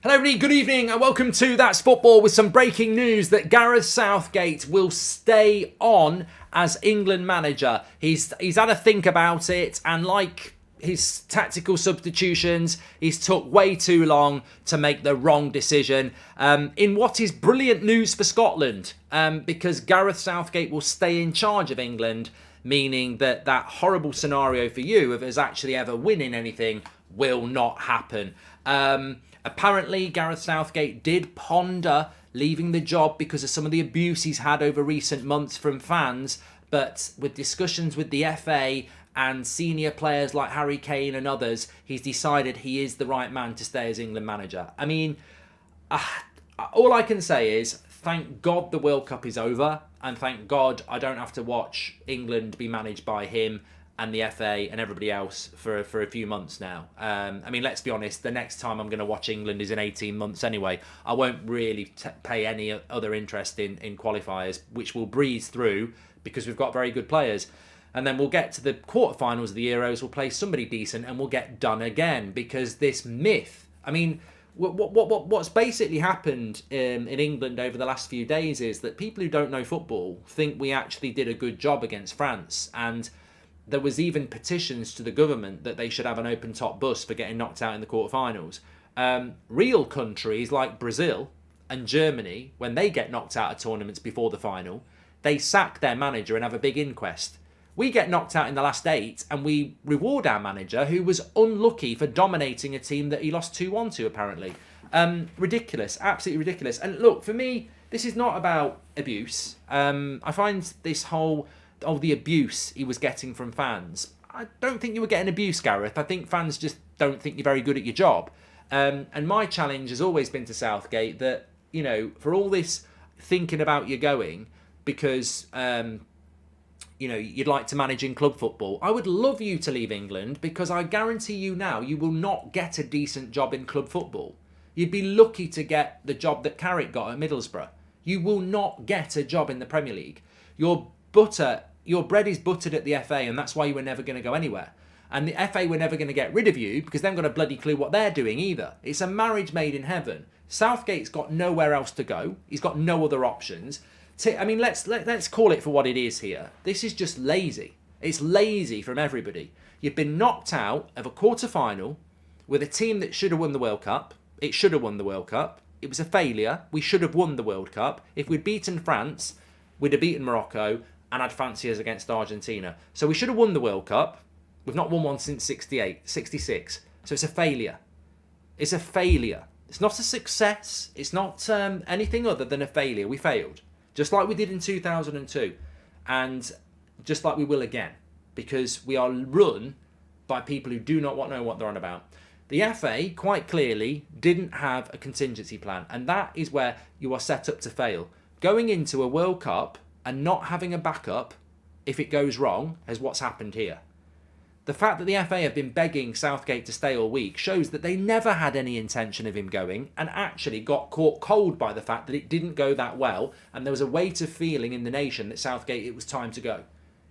Hello everybody, good evening and welcome to That's Football with some breaking news that Gareth Southgate will stay on as England manager. He's had a think about it, and like his tactical substitutions, he's took way too long to make the wrong decision in what is brilliant news for Scotland, because Gareth Southgate will stay in charge of England, meaning that horrible scenario for you of us actually ever winning anything will not happen. Apparently, Gareth Southgate did ponder leaving the job because of some of the abuse he's had over recent months from fans, but with discussions with the FA and senior players like Harry Kane and others, he's decided he is the right man to stay as England manager. I mean, all I can say is thank God the World Cup is over, and thank God I don't have to watch England be managed by him and the FA and everybody else for a few months now. I mean, let's be honest, the next time I'm going to watch England is in 18 months anyway. I won't really pay any other interest in qualifiers, which we'll breeze through because we've got very good players. And then we'll get to the quarterfinals of the Euros, we'll play somebody decent and we'll get done again, because this myth, I mean, what's basically happened in England over the last few days is that people who don't know football think we actually did a good job against France, and there was even petitions to the government that they should have an open-top bus for getting knocked out in the quarterfinals. Real countries like Brazil and Germany, when they get knocked out of tournaments before the final, they sack their manager and have a big inquest. We get knocked out in the last 8 and we reward our manager, who was unlucky for dominating a team that he lost 2-1 to, apparently. Ridiculous, absolutely ridiculous. And look, for me, this is not about abuse. I find this whole the abuse he was getting from fans. I don't think you were getting abuse, Gareth. I think fans just don't think you're very good at your job. And my challenge has always been to Southgate that, you know, for all this thinking about you going because, you know, you'd like to manage in club football, I would love you to leave England, because I guarantee you now you will not get a decent job in club football. You'd be lucky to get the job that Carrick got at Middlesbrough. You will not get a job in the Premier League. Your bread is buttered at the FA, and that's why you were never going to go anywhere. And the FA were never going to get rid of you because they haven't got a bloody clue what they're doing either. It's a marriage made in heaven. Southgate's got nowhere else to go. He's got no other options. I mean, let's call it for what it is here. This is just lazy. It's lazy from everybody. You've been knocked out of a quarter-final with a team that should have won the World Cup. It should have won the World Cup. It was a failure. We should have won the World Cup. If we'd beaten France, we'd have beaten Morocco and had fanciers against Argentina. So we should have won the World Cup. We've not won one since 66. So it's a failure. It's a failure. It's not a success. It's not anything other than a failure. We failed. Just like we did in 2002. And just like we will again. Because we are run by people who do not know what they're on about. The FA, quite clearly, didn't have a contingency plan. And that is where you are set up to fail. Going into a World Cup and not having a backup if it goes wrong is what's happened here. The fact that the FA have been begging Southgate to stay all week shows that they never had any intention of him going, and actually got caught cold by the fact that it didn't go that well, and there was a weight of feeling in the nation that Southgate, it was time to go.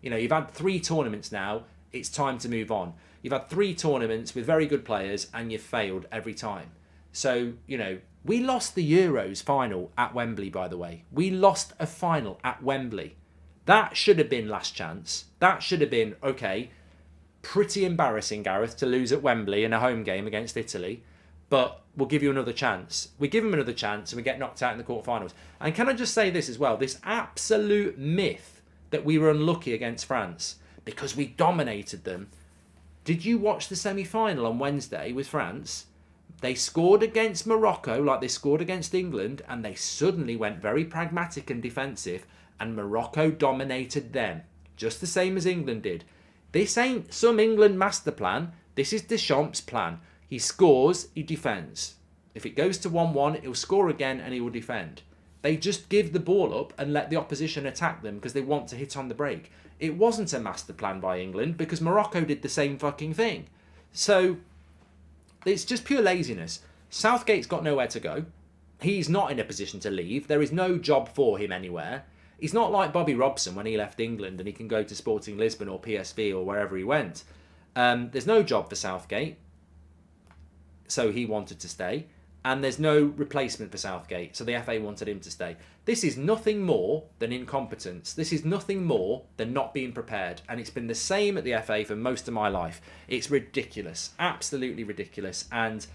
You know, you've had 3 tournaments now, it's time to move on. You've had 3 tournaments with very good players and you've failed every time. So, you know, we lost the Euros final at Wembley, by the way. We lost a final at Wembley. That should have been last chance. That should have been, okay, pretty embarrassing, Gareth, to lose at Wembley in a home game against Italy, but we'll give you another chance. We give them another chance and we get knocked out in the quarterfinals. And can I just say this as well? This absolute myth that we were unlucky against France because we dominated them. Did you watch the semi-final on Wednesday with France? They scored against Morocco like they scored against England, and they suddenly went very pragmatic and defensive, and Morocco dominated them, just the same as England did. This ain't some England master plan. This is Deschamps' plan. He scores, he defends. If it goes to 1-1, he'll score again and he will defend. They just give the ball up and let the opposition attack them because they want to hit on the break. It wasn't a master plan by England because Morocco did the same fucking thing. So it's just pure laziness. Southgate's got nowhere to go. He's not in a position to leave. There is no job for him anywhere. He's not like Bobby Robson when he left England and he can go to Sporting Lisbon or PSV or wherever he went. There's no job for Southgate. So he wanted to stay. and there's no replacement for Southgate, so the FA wanted him to stay. This is nothing more than incompetence. This is nothing more than not being prepared, and it's been the same at the FA for most of my life. It's ridiculous, absolutely ridiculous. And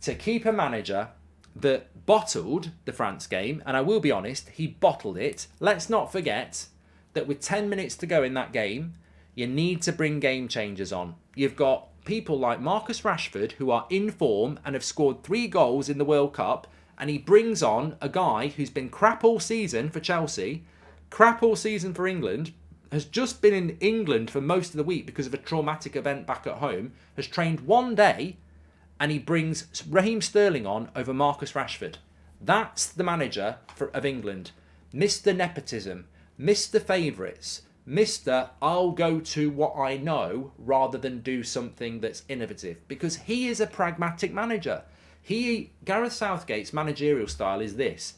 to keep a manager that bottled the France game, and I will be honest, he bottled it. Let's not forget that with 10 minutes to go in that game, you need to bring game changers on. You've got people like Marcus Rashford who are in form and have scored 3 goals in the World Cup, and he brings on a guy who's been crap all season for Chelsea, crap all season for England, has just been in England for most of the week because of a traumatic event back at home, has trained one day, and he brings Raheem Sterling on over Marcus Rashford. That's the manager of England. Mr. Nepotism, Mr. Favourites, Mr. I'll go to what I know rather than do something that's innovative. Because he is a pragmatic manager. Gareth Southgate's managerial style is this.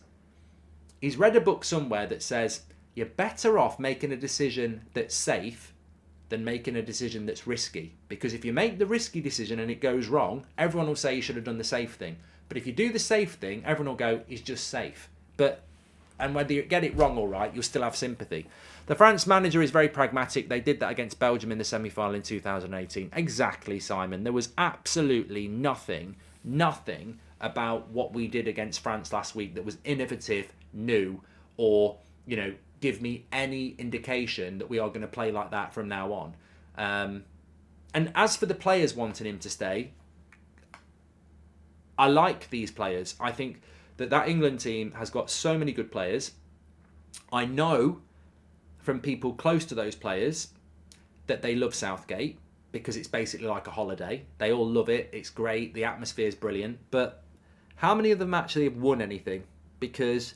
He's read a book somewhere that says you're better off making a decision that's safe than making a decision that's risky. Because if you make the risky decision and it goes wrong, everyone will say you should have done the safe thing. But if you do the safe thing, everyone will go, he's just safe. And whether you get it wrong or right, you'll still have sympathy. The France manager is very pragmatic. They did that against Belgium in the semi-final in 2018. Exactly, Simon. There was absolutely nothing about what we did against France last week that was innovative, new, or, give me any indication that we are going to play like that from now on. And as for the players wanting him to stay, I like these players. I think that England team has got so many good players. I know from people close to those players that they love Southgate because it's basically like a holiday. They all love it. It's great. The atmosphere is brilliant. But how many of them actually have won anything? Because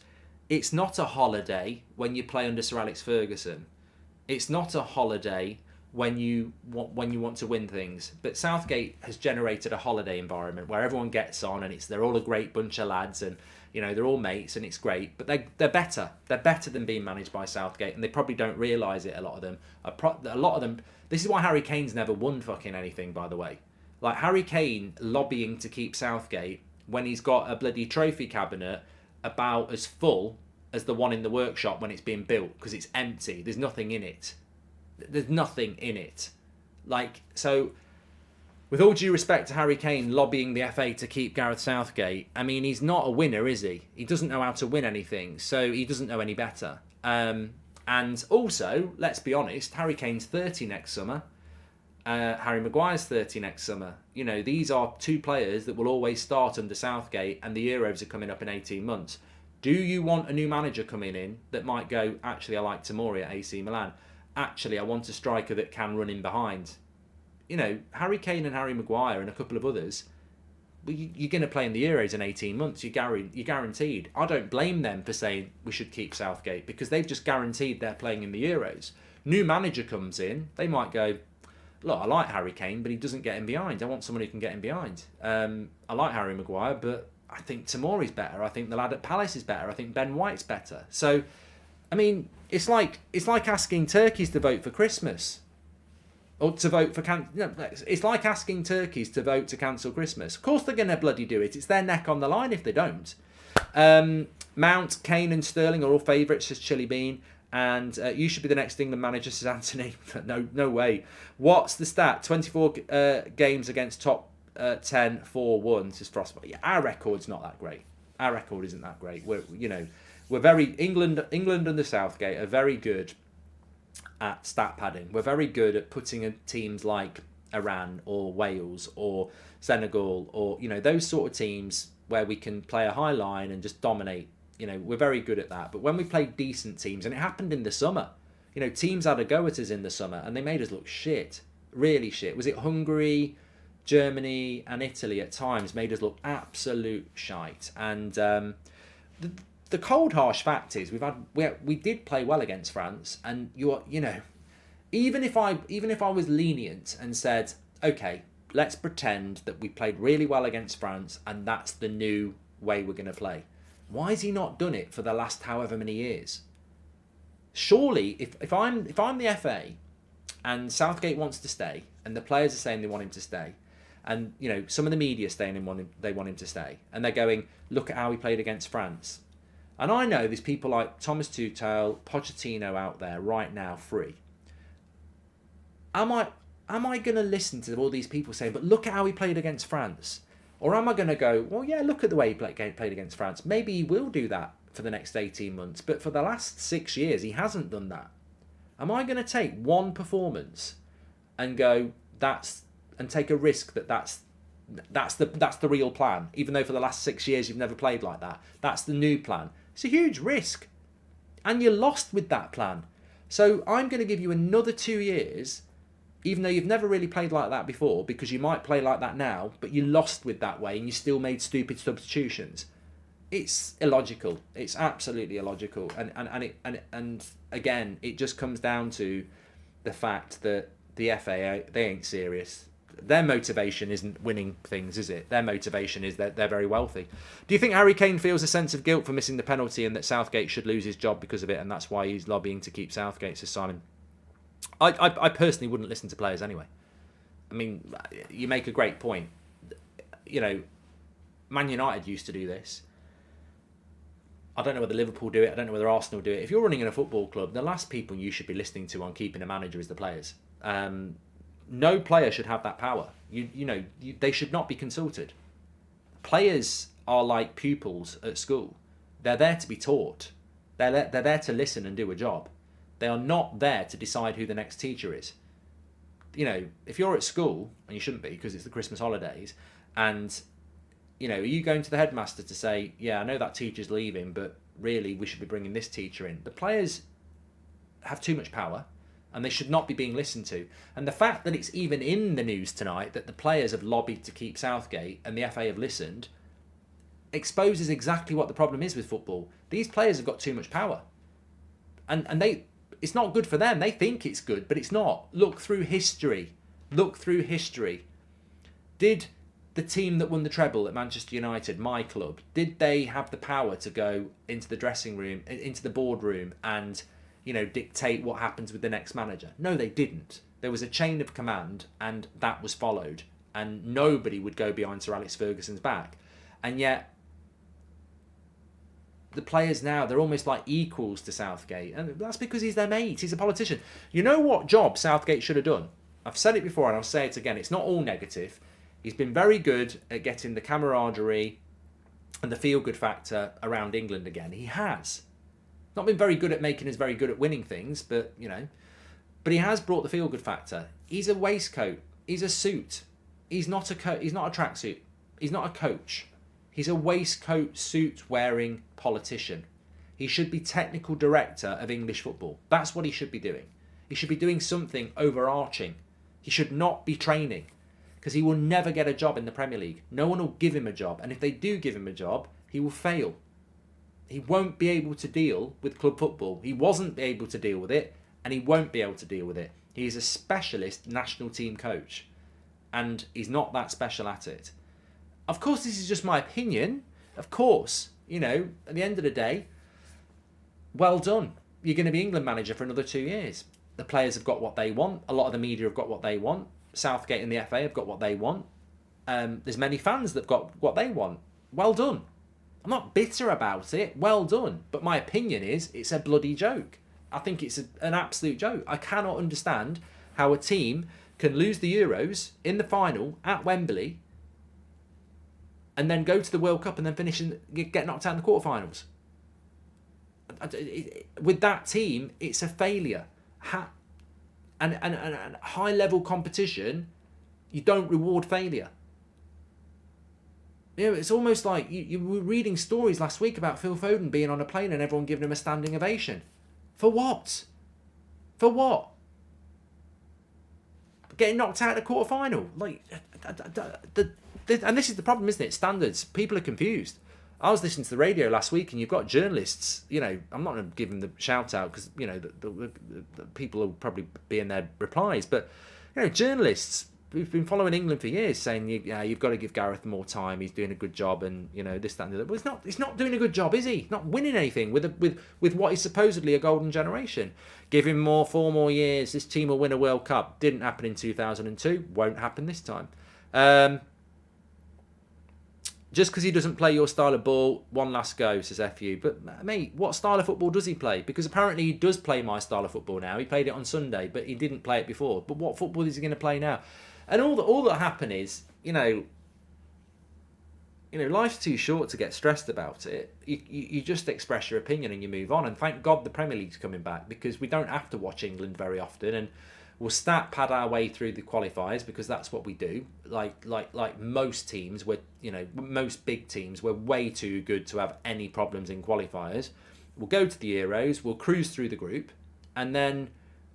it's not a holiday when you play under Sir Alex Ferguson. It's not a holiday when you want to win things. But Southgate has generated a holiday environment where everyone gets on and they're all a great bunch of lads and they're all mates and it's great. But they're better. They're better than being managed by Southgate, and they probably don't realise it. A lot of them. This is why Harry Kane's never won fucking anything, by the way. Like Harry Kane lobbying to keep Southgate when he's got a bloody trophy cabinet about as full as the one in the workshop when it's being built because it's empty. There's nothing in it. There's nothing in it. So, with all due respect to Harry Kane lobbying the FA to keep Gareth Southgate, I mean, he's not a winner, is he? He doesn't know how to win anything, so he doesn't know any better. And also, let's be honest, Harry Kane's 30 next summer. Harry Maguire's 30 next summer. These are 2 players that will always start under Southgate, and the Euros are coming up in 18 months. Do you want a new manager coming in that might go, actually, I like Tomori at AC Milan? Actually, I want a striker that can run in behind. Harry Kane and Harry Maguire and a couple of others, you're going to play in the Euros in 18 months. You're guaranteed. I don't blame them for saying we should keep Southgate because they've just guaranteed they're playing in the Euros. New manager comes in, they might go, look, I like Harry Kane, but he doesn't get him behind. I want someone who can get him behind. I like Harry Maguire, but I think Tomori's better. I think the lad at Palace is better. I think Ben White's better. So, I mean, it's like asking turkeys to vote for Christmas, or to vote for it's like asking turkeys to vote to cancel Christmas. Of course, they're going to bloody do it. It's their neck on the line if they don't. Mount, Kane, and Sterling are all favourites, says Chili Bean. And you should be the next England manager, says Anthony. No way. What's the stat? 24 games against top 10, 4-1, says Frostbite. Yeah, our record's not that great. Our record isn't that great. We're very England under Southgate are very good at stat padding. We're very good at putting in teams like Iran or Wales or Senegal or those sort of teams where we can play a high line and just dominate. We're very good at that. But when we play decent teams, and it happened in the summer, teams had a go at us in the summer and they made us look shit, really shit. Was it Hungary, Germany, and Italy at times made us look absolute shite? And the cold, harsh fact is we did play well against France, and even if I was lenient and said, okay, let's pretend that we played really well against France and that's the new way we're going to play. Why has he not done it for the last however many years? Surely, if I'm the FA and Southgate wants to stay and the players are saying they want him to stay, And, some of the media they want him to stay. And they're going, look at how he played against France. And I know there's people like Thomas Tuchel, Pochettino out there right now free. Am I going to listen to all these people saying, but look at how he played against France? Or am I going to go, well, yeah, look at the way he played against France. Maybe he will do that for the next 18 months. But for the last 6 years, he hasn't done that. Am I going to take one performance and go, and take a risk that's the real plan, even though for the last 6 years you've never played like that? That's the new plan. It's a huge risk. And you're lost with that plan. So I'm going to give you another 2 years, even though you've never really played like that before, because you might play like that now, but you lost with that way and you still made stupid substitutions. It's illogical. It's absolutely illogical. And again, it just comes down to the fact that the FA, they ain't serious. Their motivation isn't winning things, is it? Their motivation is that they're very wealthy. Do you think Harry Kane feels a sense of guilt for missing the penalty and that Southgate should lose his job because of it, and that's why he's lobbying to keep Southgate, says Simon? I personally wouldn't listen to players anyway. I mean, you make a great point. Man United used to do this. I don't know whether Liverpool do it. I don't know whether Arsenal do it. If you're running in a football club, the last people you should be listening to on keeping a manager is the players. No player should have that power. They should not be consulted. Players are like pupils at school. They're there to be taught. They're there to listen and do a job. They are not there to decide who the next teacher is. If you're at school, and you shouldn't be because it's the Christmas holidays, and are you going to the headmaster to say, yeah, I know that teacher's leaving, but really we should be bringing this teacher in? The players have too much power, and they should not be being listened to. And the fact that it's even in the news tonight that the players have lobbied to keep Southgate and the FA have listened exposes exactly what the problem is with football. These players have got too much power. And it's not good for them. They think it's good, but it's not. Look through history. Did the team that won the treble at Manchester United, my club, did they have the power to go into the dressing room, into the boardroom and dictate what happens with the next manager? No, they didn't. There was a chain of command and that was followed, and nobody would go behind Sir Alex Ferguson's back. And yet the players now, they're almost like equals to Southgate, and that's because he's their mate. He's a politician. You know what job Southgate should have done? I've said it before and I'll say it again. It's not all negative. He's been very good at getting the camaraderie and the feel-good factor around England again. He has. Not been very good at making us very good at winning things, but he has brought the feel-good factor. He's a waistcoat. He's a suit. He's not a tracksuit. He's not a coach. He's a waistcoat suit-wearing politician. He should be technical director of English football. That's what he should be doing. He should be doing something overarching. He should not be training, because he will never get a job in the Premier League. No one will give him a job, and if they do give him a job, he will fail. He won't be able to deal with club football. He wasn't able to deal with it, and he won't be able to deal with it. He's a specialist national team coach, and he's not that special at it. Of course, this is just my opinion. Of course, at the end of the day, well done. You're going to be England manager for another 2 years. The players have got what they want. A lot of the media have got what they want. Southgate and the FA have got what they want. There's many fans that have got what they want. Well done. I'm not bitter about it. Well done. But my opinion is it's a bloody joke. I think it's an absolute joke. I cannot understand how a team can lose the Euros in the final at Wembley and then go to the World Cup and then finish and get knocked out in the quarterfinals. With that team, it's a failure. And high-level competition, you don't reward failure. It's almost like you were reading stories last week about Phil Foden being on a plane and everyone giving him a standing ovation. For what? For what? Getting knocked out in the quarterfinal. And this is the problem, isn't it? Standards. People are confused. I was listening to the radio last week, and you've got journalists. I'm not going to give them the shout out because the people will probably be in their replies. But journalists who've been following England for years saying, you've got to give Gareth more time. He's doing a good job, and this, that, and the other. Well, he's not doing a good job, is he? Not winning anything with what is supposedly a golden generation. Give him 4 more years. This team will win a World Cup. Didn't happen in 2002. Won't happen this time. Just because he doesn't play your style of ball, one last go, says FU. But, mate, what style of football does he play? Because apparently he does play my style of football now. He played it on Sunday, but he didn't play it before. But what football is he going to play now? And all that happen is, life's too short to get stressed about it. You just express your opinion and you move on. And thank God the Premier League's coming back, because we don't have to watch England very often. And we'll stat pad our way through the qualifiers, because that's what we do. Like most teams, most big teams, we're way too good to have any problems in qualifiers. We'll go to the Euros, we'll cruise through the group, and then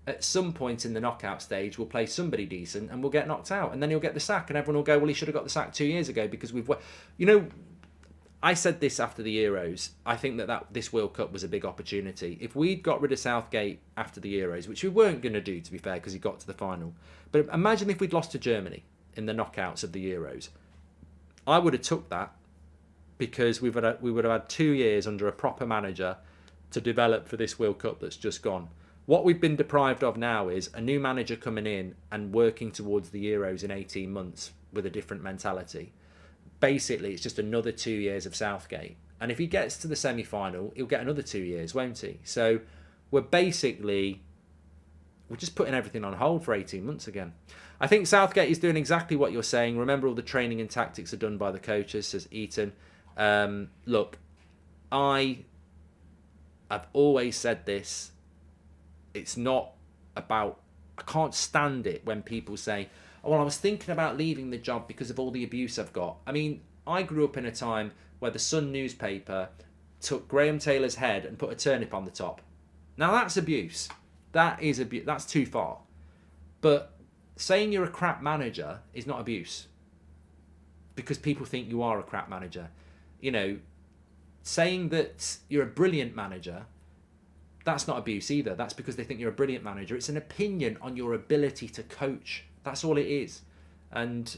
at some point in the knockout stage, we'll play somebody decent and we'll get knocked out. And then he'll get the sack, and everyone will go, well, he should have got the sack 2 years ago because I said this after the Euros. I think that this World Cup was a big opportunity. If we'd got rid of Southgate after the Euros, which we weren't going to do, to be fair, because he got to the final. But imagine if we'd lost to Germany in the knockouts of the Euros. I would have took that, because we would have had 2 years under a proper manager to develop for this World Cup that's just gone. What we've been deprived of now is a new manager coming in and working towards the Euros in 18 months with a different mentality. Basically, it's just another 2 years of Southgate. And if he gets to the semi-final, he'll get another 2 years, won't he? So we're just putting everything on hold for 18 months again. I think Southgate is doing exactly what you're saying. Remember, all the training and tactics are done by the coaches, says Eaton. Look, I've always said this. It's not about... I can't stand it when people say, oh, well, I was thinking about leaving the job because of all the abuse I've got. I mean, I grew up in a time where the Sun newspaper took Graham Taylor's head and put a turnip on the top. Now, that's abuse. That is abuse. That's too far. But saying you're a crap manager is not abuse, because people think you are a crap manager. Saying that you're a brilliant manager, that's not abuse either. That's because they think you're a brilliant manager. It's an opinion on your ability to coach. That's all it is. And,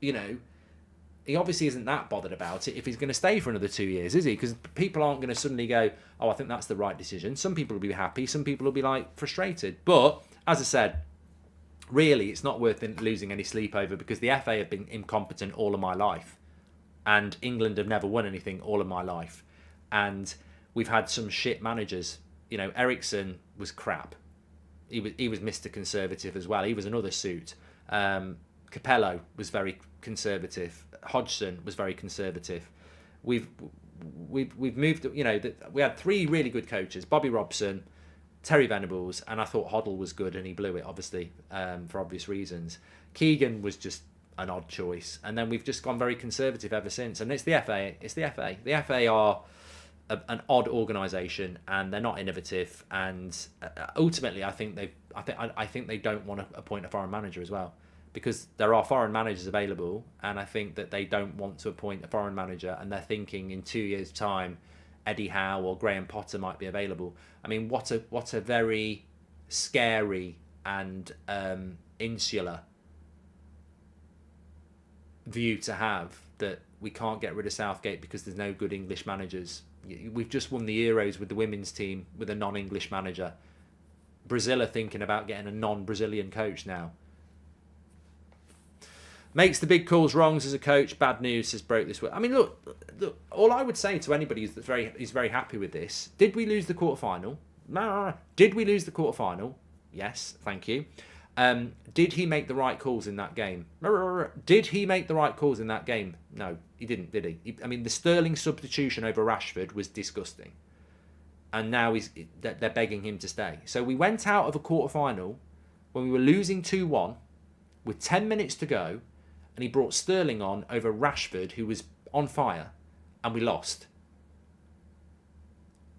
he obviously isn't that bothered about it if he's going to stay for another 2 years, is he? Because people aren't going to suddenly go, oh, I think that's the right decision. Some people will be happy. Some people will be, frustrated. But, as I said, really, it's not worth losing any sleep over, because the FA have been incompetent all of my life. And England have never won anything all of my life. And we've had some shit managers. Ericsson was crap. He was Mr. Conservative as well. He was another suit. Capello was very conservative. Hodgson was very conservative. We've moved. We had 3 really good coaches: Bobby Robson, Terry Venables, and I thought Hoddle was good, and he blew it, obviously, for obvious reasons. Keegan was just an odd choice, and then we've just gone very conservative ever since. And it's the FA. It's the FA. The FA are an odd organisation, and they're not innovative. And ultimately, I think they don't want to appoint a foreign manager as well, because there are foreign managers available, and I think that they don't want to appoint a foreign manager, and they're thinking in 2 years' time, Eddie Howe or Graham Potter might be available. I mean, what a very scary and insular view to have, that we can't get rid of Southgate because there's no good English managers. We've just won the Euros with the women's team with a non-English manager. Brazil are thinking about getting a non-Brazilian coach now. Makes the big calls wrongs as a coach. Bad news, says Broke this way. I mean, look. All I would say to anybody is very happy with this. Did we lose the quarterfinal? No. Did we lose the quarterfinal? Yes, thank you. Did he make the right calls in that game? Did he make the right calls in that game? No, he didn't, did he? I mean, the Sterling substitution over Rashford was disgusting. And now they're begging him to stay. So we went out of a quarterfinal when we were losing 2-1 with 10 minutes to go, and he brought Sterling on over Rashford, who was on fire, and we lost.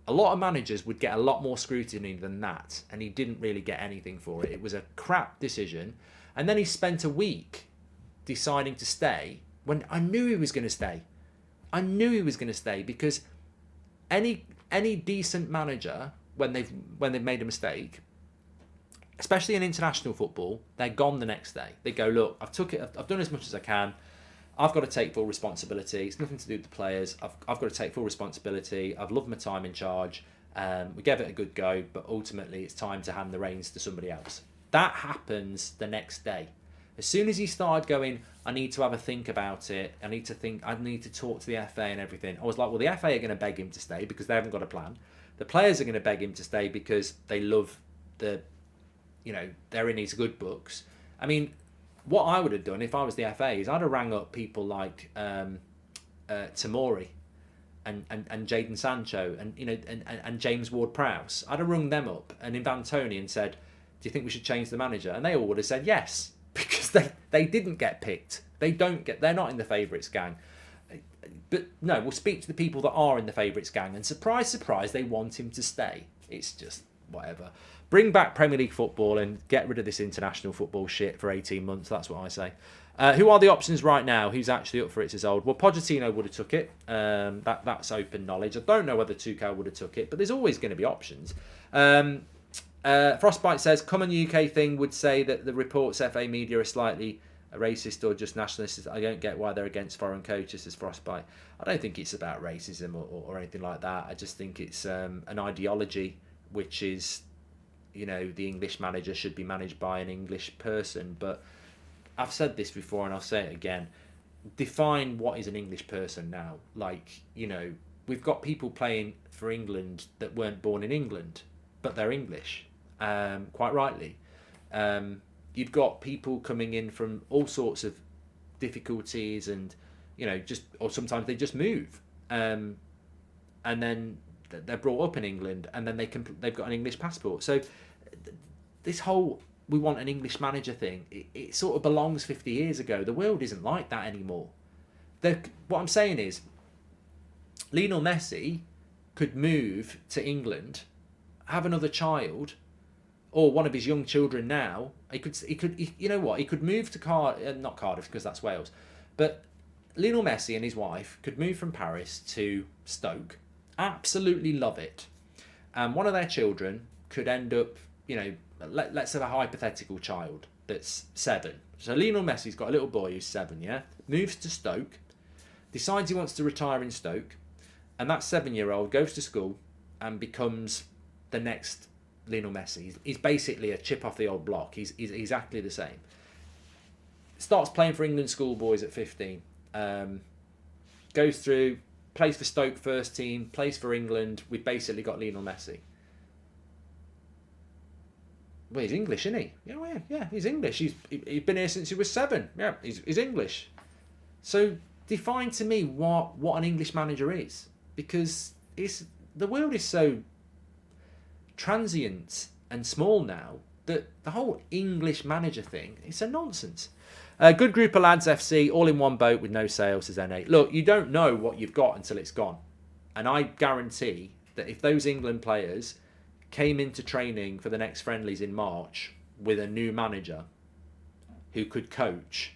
A lot of managers would get a lot more scrutiny than that, and he didn't really get anything for it. It was a crap decision. And then he spent a week deciding to stay when I knew he was going to stay. I knew he was going to stay, because any decent manager, when they've made a mistake, especially in international football, they're gone the next day. They go, look, I've done as much as I can. I've got to take full responsibility. It's nothing to do with the players. I've got to take full responsibility. I've loved my time in charge. We gave it a good go, but ultimately it's time to hand the reins to somebody else. That happens the next day. As soon as he started going, I need to have a think about it. I need to talk to the FA and everything. I was like, well, the FA are going to beg him to stay because they haven't got a plan. The players are going to beg him to stay because they love they're in his good books. I mean, what I would have done if I was the FA is I'd have rang up people like Tamori and Jadon Sancho and James Ward-Prowse. I'd have rung them up and Ivan Toney and said, do you think we should change the manager? And they all would have said yes, because they didn't get picked. They're not in the favourites gang. But no, we'll speak to the people that are in the favourites gang, and surprise, surprise, they want him to stay. It's just whatever. Bring back Premier League football and get rid of this international football shit for 18 months. That's what I say. Who are the options right now? Who's actually up for it? Is old. Well, Pochettino would have took it. That's open knowledge. I don't know whether Tuchel would have took it, but there's always going to be options. Frostbite says, common UK thing would say that the reports FA media are slightly racist or just nationalist. I don't get why they're against foreign coaches, says Frostbite. I don't think it's about racism or anything like that. I just think it's an ideology, which is, the English manager should be managed by an English person. But I've said this before and I'll say it again. Define what is an English person now. We've got people playing for England that weren't born in England, but they're English, quite rightly. You've got people coming in from all sorts of difficulties and, or sometimes they just move. And then they're brought up in England and then they've got an English passport. So this whole we want an English manager thing, it sort of belongs 50 years ago. The world isn't like that anymore. What I'm saying is, Lionel Messi could move to England, have another child, or one of his young children now. He could move to not Cardiff because that's Wales, but Lionel Messi and his wife could move from Paris to Stoke, absolutely love it, and one of their children could end up, let's have a hypothetical child that's 7. So Lionel Messi's got a little boy who's 7, yeah? Moves to Stoke, decides he wants to retire in Stoke, and that 7-year-old goes to school and becomes the next Lionel Messi. He's basically a chip off the old block. He's exactly the same. Starts playing for England schoolboys at 15. Goes through, plays for Stoke first team, plays for England. We've basically got Lionel Messi. Well, he's English, isn't he? Yeah, he's English. He's been here since he was 7. Yeah, he's English. So define to me what an English manager is, because the world is so transient and small now that the whole English manager thing is a nonsense. Good group of lads, FC, all in one boat with no sail, says NA. Look, you don't know what you've got until it's gone. And I guarantee that if those England players came into training for the next friendlies in March with a new manager who could coach,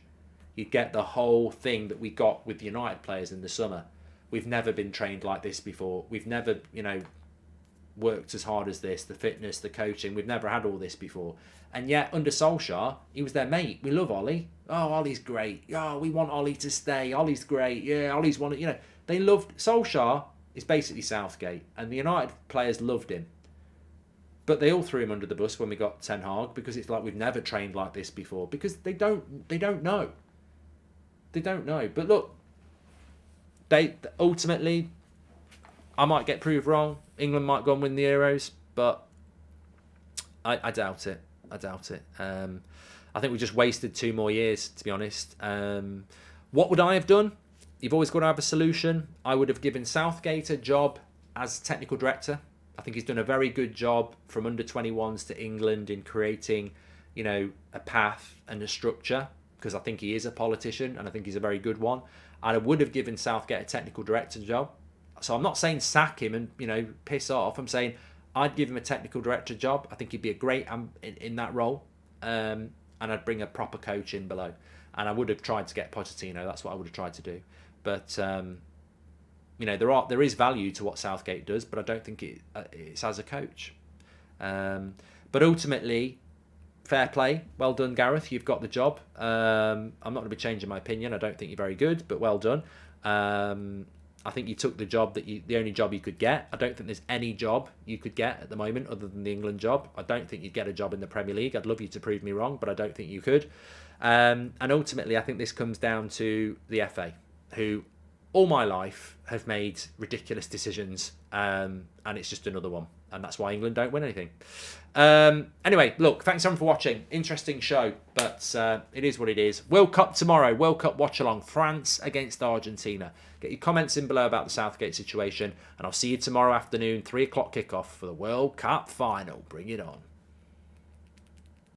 you'd get the whole thing that we got with the United players in the summer. We've never been trained like this before. We've never, worked as hard as this, the fitness, the coaching. We've never had all this before. And yet, under Solskjaer, he was their mate. We love Ollie. Oh, Ollie's great. Oh, we want Ollie to stay. Ollie's great. Yeah, Ollie's one. They loved Solskjaer. Is basically Southgate, and the United players loved him. But they all threw him under the bus when we got Ten Hag, because it's like we've never trained like this before. Because they don't know. They don't know. But look, they ultimately, I might get proved wrong. England might go and win the Euros, but I doubt it. I think we just wasted 2 more years, to be honest. What would I have done? You've always got to have a solution. I would have given Southgate a job as technical director. I think he's done a very good job from under 21s to England in creating, a path and a structure, because I think he is a politician and I think he's a very good one. And I would have given Southgate a technical director job. So I'm not saying sack him and, piss off. I'm saying I'd give him a technical director job. I think he'd be a great in that role. And I'd bring a proper coach in below. And I would have tried to get Pochettino. That's what I would have tried to do. But, there is value to what Southgate does, but I don't think it's as a coach. But ultimately, fair play. Well done, Gareth. You've got the job. I'm not going to be changing my opinion. I don't think you're very good, but well done. I think you took the job the only job you could get. I don't think there's any job you could get at the moment other than the England job. I don't think you'd get a job in the Premier League. I'd love you to prove me wrong, but I don't think you could. And ultimately, I think this comes down to the FA, who all my life have made ridiculous decisions, and it's just another one. And that's why England don't win anything. Anyway, look, thanks everyone for watching. Interesting show, but it is what it is. World Cup tomorrow. World Cup watch-along. France against Argentina. Get your comments in below about the Southgate situation, and I'll see you tomorrow afternoon, 3 o'clock kickoff for the World Cup final. Bring it on.